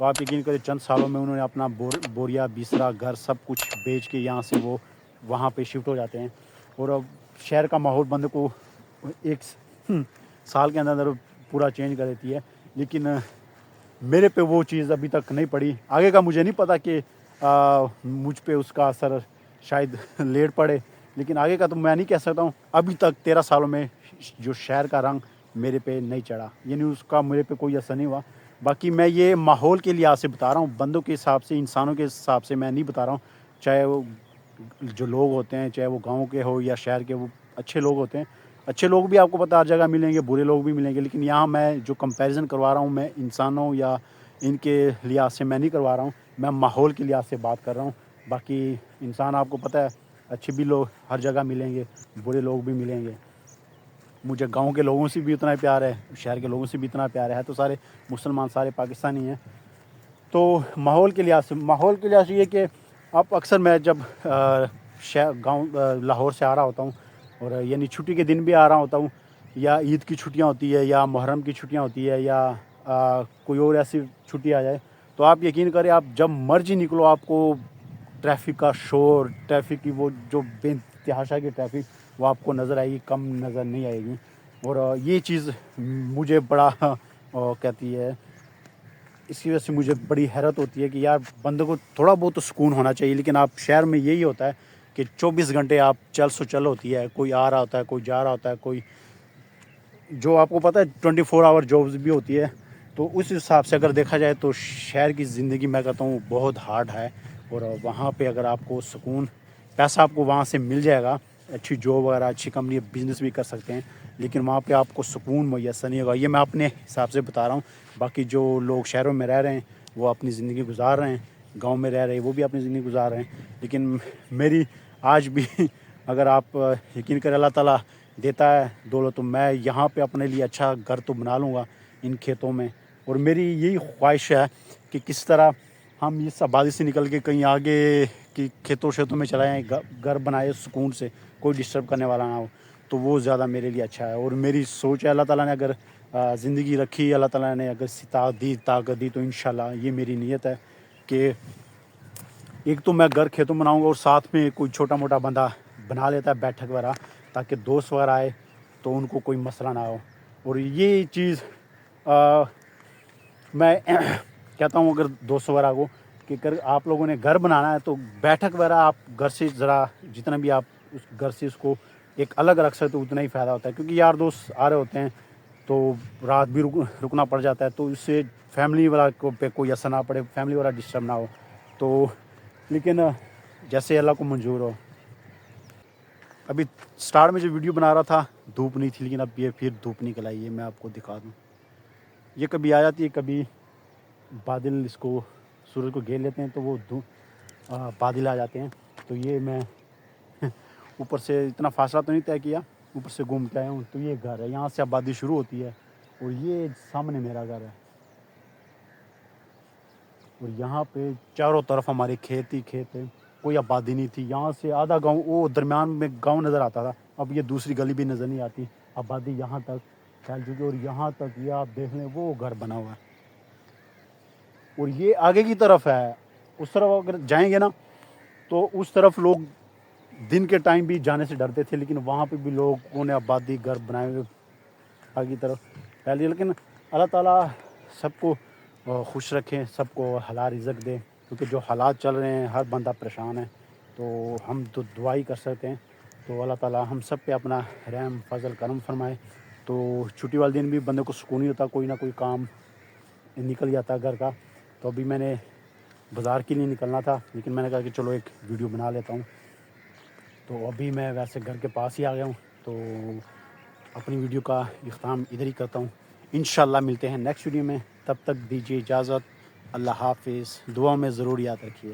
تو آپ یقین کریں چند سالوں میں انہوں نے اپنا بوریا بستر گھر سب کچھ بیچ کے یہاں سے وہ وہاں پہ شفٹ ہو جاتے ہیں. اور اب شہر کا ماحول بندے کو ایک سال کے اندر پورا چینج کر دیتی ہے. لیکن میرے پہ وہ چیز ابھی تک نہیں پڑی. آگے کا مجھے نہیں پتا کہ مجھ پہ اس کا اثر شاید لیٹ پڑے, لیکن آگے کا تو میں نہیں کہہ سکتا ہوں. ابھی تک 13 سالوں میں جو شہر کا رنگ میرے پہ نہیں چڑھا, یعنی اس کا میرے پہ کوئی اثر نہیں ہوا. باقی میں یہ ماحول کے لحاظ سے بتا رہا ہوں, بندوں کے حساب سے, انسانوں کے حساب سے میں نہیں بتا رہا ہوں. چاہے وہ جو لوگ ہوتے ہیں, چاہے وہ گاؤں کے ہو یا شہر کے, وہ اچھے لوگ ہوتے ہیں. اچھے لوگ بھی آپ کو پتہ ہر جگہ ملیں گے, برے لوگ بھی ملیں گے. لیکن یہاں میں جو کمپیریزن کروا رہا ہوں, میں انسانوں یا ان کے لحاظ سے میں نہیں کروا رہا ہوں, میں ماحول کے لحاظ سے بات کر رہا ہوں. باقی انسان آپ کو پتہ ہے اچھے بھی لوگ ہر جگہ ملیں گے, برے لوگ بھی ملیں گے. مجھے گاؤں کے لوگوں سے بھی اتنا پیار ہے, شہر کے لوگوں سے بھی اتنا پیار ہے. تو سارے مسلمان, سارے پاکستانی ہیں. تو ماحول کے لحاظ سے یہ کہ آپ اکثر میں جب گاؤں لاہور سے آ رہا ہوتا ہوں, اور یعنی چھٹی کے دن بھی آ رہا ہوتا ہوں, یا عید کی چھٹیاں ہوتی ہے, یا محرم کی چھٹیاں ہوتی ہے, یا کوئی اور ایسی چھٹی آ جائے, تو آپ یقین کریں آپ جب مرضی نکلو آپ کو ٹریفک کا شور, ٹریفک کی وہ جو بے تحاشا کی ٹریفک وہ آپ کو نظر آئے گی, کم نظر نہیں آئے گی. اور یہ چیز مجھے بڑا کہتی ہے, اس کی وجہ سے مجھے بڑی حیرت ہوتی ہے کہ یار بندے کو تھوڑا بہت تو سکون ہونا چاہیے. لیکن آپ شہر میں یہی ہوتا ہے کہ 24 گھنٹے آپ چل ہوتی ہے, کوئی آ رہا ہوتا ہے, کوئی جا رہا ہوتا ہے, کوئی جو آپ کو پتہ ہے 24 آور جابز بھی ہوتی ہے. تو اس حساب سے اگر دیکھا جائے تو شہر کی زندگی میں کہتا ہوں بہت ہارڈ ہے. اور وہاں پہ اگر آپ کو سکون, پیسہ آپ کو وہاں سے مل جائے گا, اچھی جاب وغیرہ, اچھی کمپنی, بزنس بھی کر سکتے ہیں, لیکن وہاں پہ آپ کو سکون میسر نہیں ہوگا. یہ میں اپنے حساب سے بتا رہا ہوں. باقی جو لوگ شہروں میں رہ رہے ہیں وہ اپنی زندگی گزار رہے ہیں, گاؤں میں رہ رہے ہیں وہ بھی اپنی زندگی گزار رہے ہیں. لیکن میری آج بھی اگر آپ یقین کریں اللہ تعالیٰ دیتا ہے دولت, تو میں یہاں پہ اپنے لیے اچھا گھر تو بنا لوں گا ان کھیتوں میں. اور میری یہی خواہش ہے کہ کس طرح ہم اس آبادی سے نکل کے کہیں آگے کی کھیتوں شیتوں میں چلائیں, گھر بنائے سکون سے, کوئی ڈسٹرب کرنے والا نہ ہو, تو وہ زیادہ میرے لیے اچھا ہے. اور میری سوچ ہے اللہ تعالیٰ نے اگر زندگی رکھی, اللہ تعالیٰ نے اگر طاقت دی تو انشاءاللہ یہ میری نیت ہے کہ ایک تو میں گھر کھیتوں بناؤں گا, اور ساتھ میں کوئی چھوٹا موٹا بندہ بنا لیتا ہے بیٹھک وغیرہ, تاکہ دوست وغیرہ آئے تو ان کو کوئی مسئلہ نہ ہو. اور یہ چیز میں کہتا ہوں اگر دوست وغیرہ کو کہ اگر آپ لوگوں نے گھر بنانا ہے تو بیٹھک وغیرہ آپ گھر سے ذرا جتنا بھی آپ اس گھر سے اس کو ایک الگ رکھ سکتے تو اتنا ہی فائدہ ہوتا ہے. کیونکہ یار دوست آ رہے ہوتے ہیں تو رات بھی رکنا پڑ جاتا ہے, تو اس سے فیملی والا کو پہ کوئی اثر نہ پڑے, فیملی والا ڈسٹرب نہ ہو. تو لیکن جیسے اللہ کو منظور ہو. ابھی سٹارٹ میں جو ویڈیو بنا رہا تھا دھوپ نہیں تھی, لیکن اب یہ پھر دھوپ نکل آئی ہے. میں آپ کو دکھا دوں, یہ کبھی آ جاتی ہے, کبھی بادل اس کو سورج کو گھیر لیتے ہیں تو وہ بادل آ جاتے ہیں. تو یہ میں اوپر سے اتنا فاصلہ تو نہیں طے کیا, اوپر سے گھوم کے آیا ہوں. تو یہ گھر ہے, یہاں سے آبادی شروع ہوتی ہے, اور یہ سامنے میرا گھر ہے. اور یہاں پہ چاروں طرف ہمارے کھیت ہی کھیت ہے, کوئی آبادی نہیں تھی. یہاں سے آدھا گاؤں وہ درمیان میں گاؤں نظر آتا تھا, اب یہ دوسری گلی بھی نظر نہیں آتی. آبادی یہاں تک پھیل چکی, اور یہاں تک یہ آپ دیکھ لیں وہ گھر بنا ہوا ہے. اور یہ آگے کی طرف ہے, اس طرف اگر جائیں گے نا تو اس طرف لوگ دن کے ٹائم بھی جانے سے ڈرتے تھے, لیکن وہاں پہ بھی لوگوں نے آبادی گھر بنائے ہوئے آگے کی طرف پھیلی. لیکن اللہ تعالیٰ سب کو خوش رکھیں, سب کو حلال رزق دے, کیونکہ جو حالات چل رہے ہیں ہر بندہ پریشان ہے. تو ہم تو دعا ہی کر سکتے ہیں. تو اللہ تعالیٰ ہم سب پہ اپنا رحم فضل کرم فرمائے. تو چھٹی والے دن بھی بندے کو سکون ہی ہوتا, کوئی نہ کوئی کام نکل جاتا گھر کا. تو ابھی میں نے بازار کے لیے نکلنا تھا, لیکن میں نے کہا کہ چلو ایک ویڈیو بنا لیتا ہوں. تو ابھی میں ویسے گھر کے پاس ہی آ گیا ہوں, تو اپنی ویڈیو کا اختتام ادھر ہی کرتا ہوں. انشاءاللہ ملتے ہیں نیکسٹ ویڈیو میں, تب تک دیجیے اجازت. اللہ حافظ, دعا میں ضرور یاد رکھیے.